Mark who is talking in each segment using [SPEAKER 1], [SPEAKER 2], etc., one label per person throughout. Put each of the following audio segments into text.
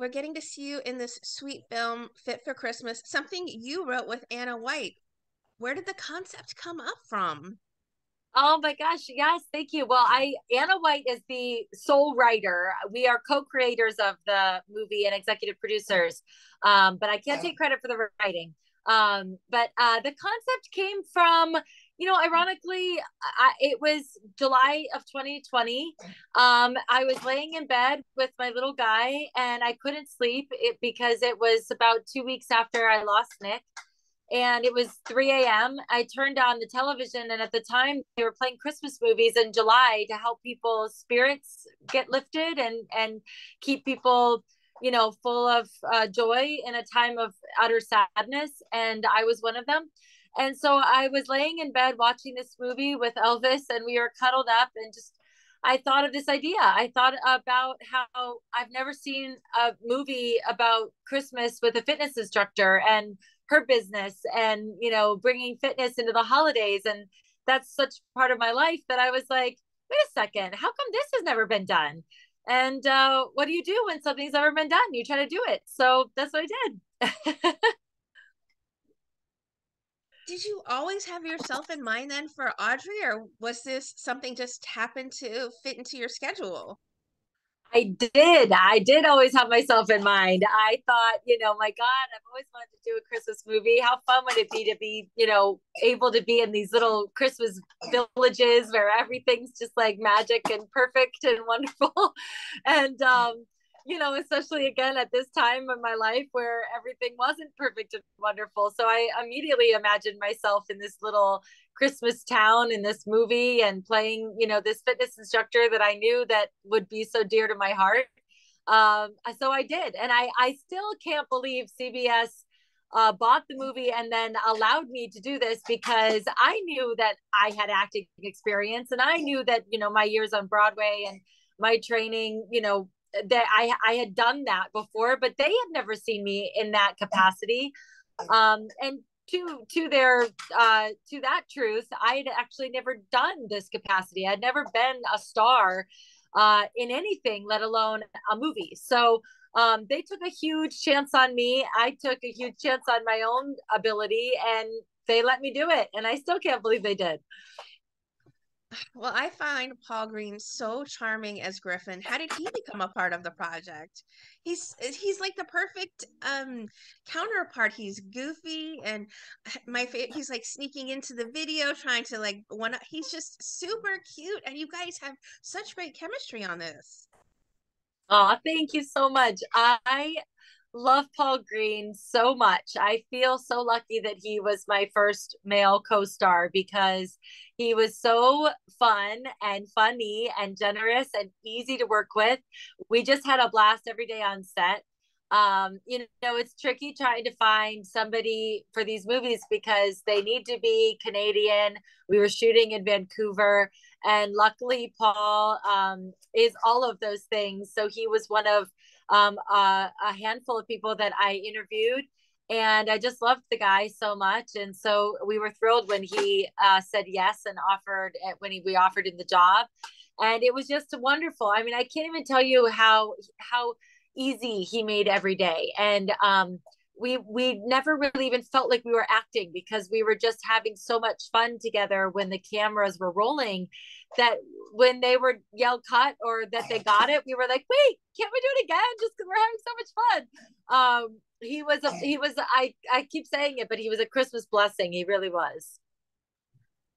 [SPEAKER 1] we're getting to see you in this sweet film, Fit for Christmas, something you wrote with Anna White. Where did the concept come up from?
[SPEAKER 2] Oh my gosh, yes, thank you. Well, I Anna White is the sole writer. We are co-creators of the movie and executive producers. But I can't take credit for the writing. But the concept came from, ironically, it was July of 2020. I was laying in bed with my little guy and I couldn't sleep because it was about 2 weeks after I lost Nick, and it was 3 a.m. I turned on the television, and at the time they were playing Christmas movies in July to help people's spirits get lifted and keep people, full of joy in a time of utter sadness. And I was one of them. And so I was laying in bed watching this movie with Elvis, and we were cuddled up, and just I thought of this idea. I thought about how I've never seen a movie about Christmas with a fitness instructor and her business, and bringing fitness into the holidays, and that's such part of my life that I was like, wait a second, how come this has never been done? And what do you do when something's never been done? You try to do it. So that's what I did.
[SPEAKER 1] Did you always have yourself in mind then for Audrey, or was this something just happened to fit into your schedule?
[SPEAKER 2] I did always have myself in mind. I thought, my God, I've always wanted to do a Christmas movie. How fun would it be to be, able to be in these little Christmas villages where everything's just like magic and perfect and wonderful. And, especially again at this time of my life where everything wasn't perfect and wonderful. So I immediately imagined myself in this little Christmas town in this movie and playing, this fitness instructor that I knew that would be so dear to my heart. So I did. And I still can't believe CBS bought the movie and then allowed me to do this, because I knew that I had acting experience, and I knew that, my years on Broadway and my training, that I had done that before, but they had never seen me in that capacity. And to that truth, I had actually never done this capacity. I'd never been a star in anything, let alone a movie. So they took a huge chance on me. I took a huge chance on my own ability, and they let me do it. And I still can't believe they did.
[SPEAKER 1] Well, I find Paul Green so charming as Griffin. How did he become a part of the project? He's like the perfect counterpart. He's goofy and he's like sneaking into the video trying to like one he's just super cute, and you guys have such great chemistry on this.
[SPEAKER 2] Oh, thank you so much. I love Paul Green so much. I feel so lucky that he was my first male co-star, because he was so fun and funny and generous and easy to work with. We just had a blast every day on set. It's tricky trying to find somebody for these movies because they need to be Canadian. We were shooting in Vancouver, and luckily Paul is all of those things. So he was one of a handful of people that I interviewed, and I just loved the guy so much. And so we were thrilled when he said yes and offered we offered him the job, and it was just wonderful. I mean, I can't even tell you how easy he made every day. And we never really even felt like we were acting, because we were just having so much fun together when the cameras were rolling, that when they were yelled cut or that they got it, we were like, wait, can't we do it again, just because we're having so much fun. I keep saying it, but he was a Christmas blessing. He really was.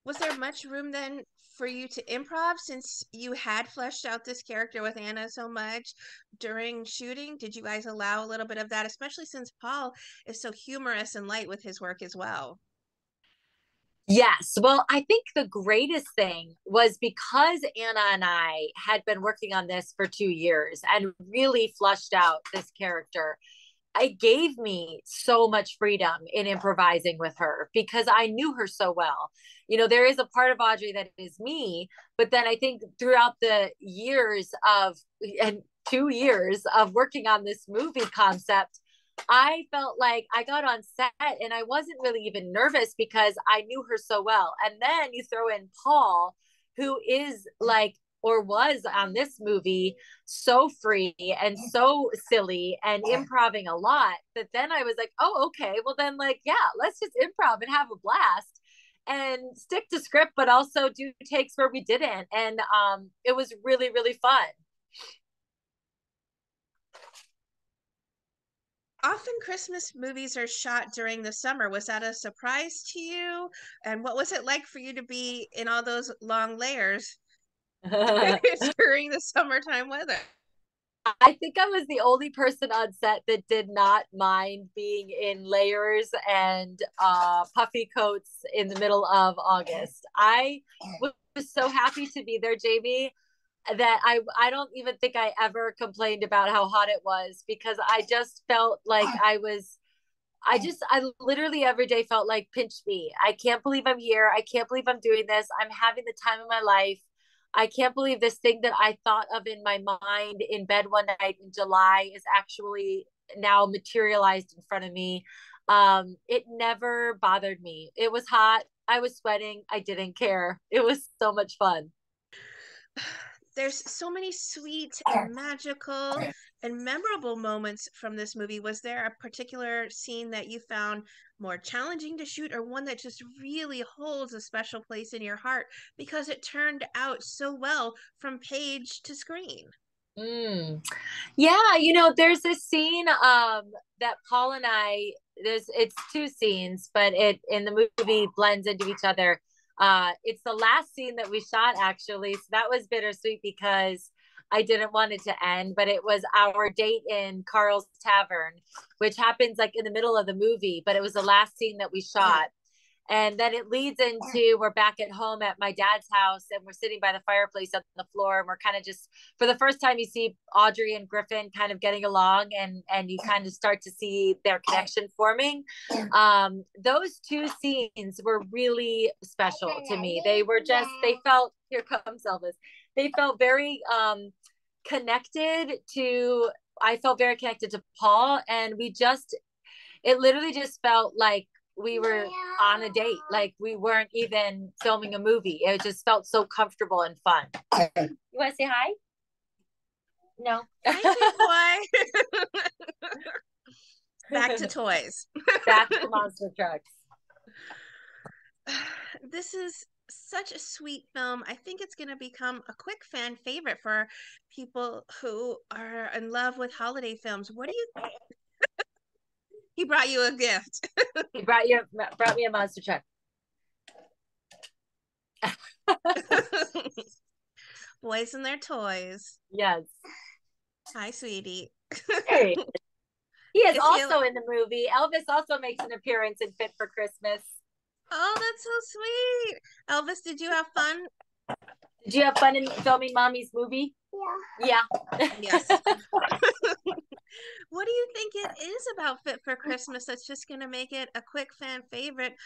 [SPEAKER 1] Was there much room then for you to improv, since you had fleshed out this character with Anna so much during shooting? Did you guys allow a little bit of that, especially since Paul is so humorous and light with his work as well?
[SPEAKER 2] Yes. Well, I think the greatest thing was because Anna and I had been working on this for 2 years and really flushed out this character. It gave me so much freedom in improvising with her because I knew her so well. There is a part of Audrey that is me, but then I think throughout the years of and 2 years of working on this movie concept, I felt like I got on set and I wasn't really even nervous because I knew her so well. And then you throw in Paul, who is like or was on this movie so free and so silly and improving a lot that then I was like, oh, okay, well then like, yeah, let's just improv and have a blast and stick to script, but also do takes where we didn't. And it was really, really fun.
[SPEAKER 1] Often Christmas movies are shot during the summer. Was that a surprise to you? And what was it like for you to be in all those long layers during the summertime weather?
[SPEAKER 2] I think I was the only person on set that did not mind being in layers and puffy coats in the middle of August. I was so happy to be there, Jamie, that I don't even think I ever complained about how hot it was because I just felt like I literally every day felt like pinch me. I can't believe I'm here. I can't believe I'm doing this. I'm having the time of my life. I can't believe this thing that I thought of in my mind in bed one night in July is actually now materialized in front of me. It never bothered me. It was hot. I was sweating. I didn't care. It was so much fun.
[SPEAKER 1] There's so many sweet and magical and memorable moments from this movie. Was there a particular scene that you found more challenging to shoot, or one that just really holds a special place in your heart because it turned out so well from page to screen?
[SPEAKER 2] Mm. Yeah, there's this scene that Paul and I it's two scenes, but it in the movie blends into each other. It's the last scene that we shot actually. So that was bittersweet because I didn't want it to end, but it was our date in Carl's Tavern, which happens like in the middle of the movie, but it was the last scene that we shot. And then it leads into we're back at home at my dad's house and we're sitting by the fireplace on the floor and we're kind of just for the first time you see Audrey and Griffin kind of getting along and you kind of start to see their connection forming. Those two scenes were really special to me. They felt here comes Elvis. They felt very connected to I felt very connected to Paul and it literally just felt like we were on a date. Like we weren't even filming a movie. It just felt so comfortable and fun. You want to say hi? No.
[SPEAKER 1] Hi, big boy. Back to toys.
[SPEAKER 2] Back to monster trucks.
[SPEAKER 1] This is such a sweet film. I think it's going to become a quick fan favorite for people who are in love with holiday films. What do you He brought you a gift.
[SPEAKER 2] He brought me a monster truck.
[SPEAKER 1] Boys and their toys.
[SPEAKER 2] Yes.
[SPEAKER 1] Hi, sweetie.
[SPEAKER 2] Hey. He is
[SPEAKER 1] Is he
[SPEAKER 2] also in the movie. Elvis also makes an appearance in Fit for Christmas.
[SPEAKER 1] Oh, that's so sweet. Elvis, did you have fun?
[SPEAKER 2] Did you have fun in filming Mommy's movie? Yeah.
[SPEAKER 1] Yes. What do you think it is about Fit for Christmas that's just going to make it a quick fan favorite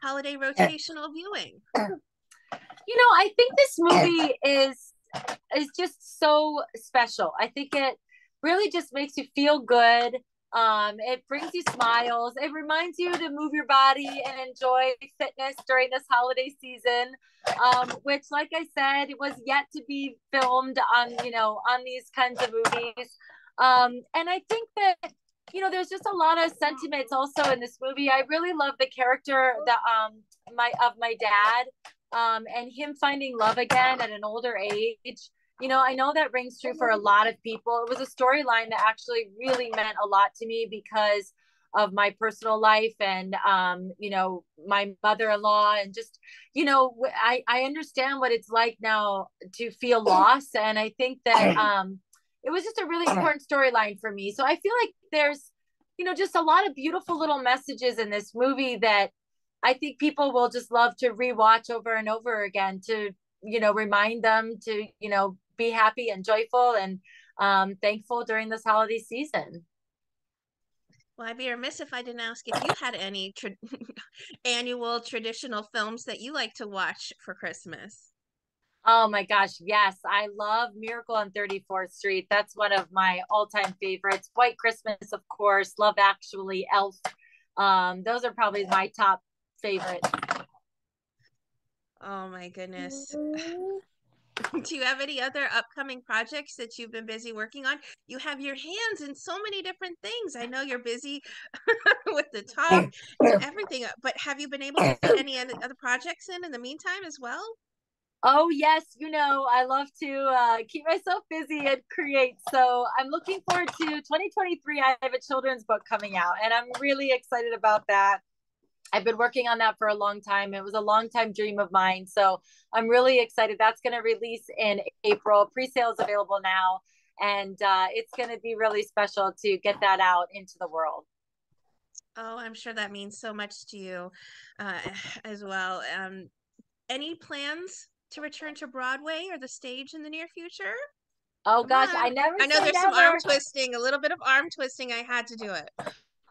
[SPEAKER 1] holiday rotational viewing?
[SPEAKER 2] I think this movie is just so special. I think it really just makes you feel good. It brings you smiles. It reminds you to move your body and enjoy fitness during this holiday season, which, like I said, was yet to be filmed on these kinds of movies. And I think that there's just a lot of sentiments also in this movie. I really love the character that my dad, and him finding love again at an older age. I know that rings true for a lot of people. It was a storyline that actually really meant a lot to me because of my personal life and my mother-in-law and just I understand what it's like now to feel loss, and I think that it was just a really important storyline for me. So I feel like there's just a lot of beautiful little messages in this movie that I think people will just love to rewatch over and over again to remind them to be happy and joyful and thankful during this holiday season.
[SPEAKER 1] Well, I'd be remiss if I didn't ask if you had any annual traditional films that you like to watch for Christmas.
[SPEAKER 2] Oh my gosh, yes. I love Miracle on 34th Street. That's one of my all-time favorites. White Christmas, of course. Love Actually, Elf. Those are probably my top favorites.
[SPEAKER 1] Oh my goodness. Do you have any other upcoming projects that you've been busy working on? You have your hands in so many different things. I know you're busy with the talk and everything, but have you been able to fit any other projects in the meantime as well?
[SPEAKER 2] Oh yes, I love to keep myself busy and create. So I'm looking forward to 2023. I have a children's book coming out, and I'm really excited about that. I've been working on that for a long time. It was a long time dream of mine. So I'm really excited. That's going to release in April. Pre-sale is available now. And it's going to be really special to get that out into the world.
[SPEAKER 1] Oh, I'm sure that means so much to you uh, as well. Any plans to return to Broadway or the stage in the near future?
[SPEAKER 2] Oh
[SPEAKER 1] Come
[SPEAKER 2] gosh,
[SPEAKER 1] on.
[SPEAKER 2] I never
[SPEAKER 1] I know
[SPEAKER 2] say
[SPEAKER 1] there's some arm
[SPEAKER 2] never.
[SPEAKER 1] twisting, a little bit of arm twisting. I had to do it.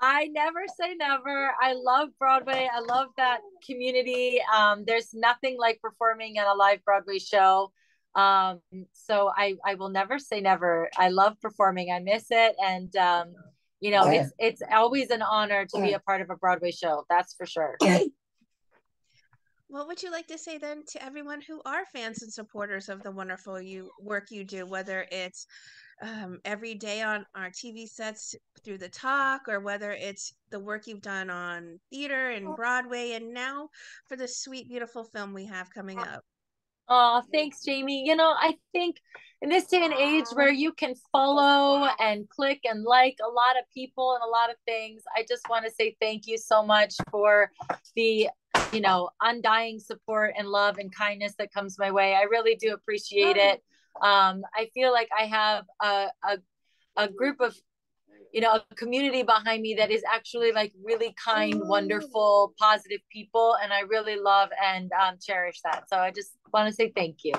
[SPEAKER 2] I never say never. I love Broadway. I love that community. There's nothing like performing at a live Broadway show. Um, so I will never say never. I love performing. I miss it, and it's always an honor to be a part of a Broadway show. That's for sure.
[SPEAKER 1] What would you like to say then to everyone who are fans and supporters of the wonderful work you do, whether it's every day on our TV sets through the talk, or whether it's the work you've done on theater and Broadway, and now for the sweet, beautiful film we have coming up?
[SPEAKER 2] Oh, thanks, Jamie. I think in this day and age where you can follow and click and like a lot of people and a lot of things, I just want to say thank you so much for the, undying support and love and kindness that comes my way. I really do appreciate it. I feel like I have a group of a community behind me that is actually like really kind, wonderful, positive people, and I really love and cherish that. So I just want to say thank you.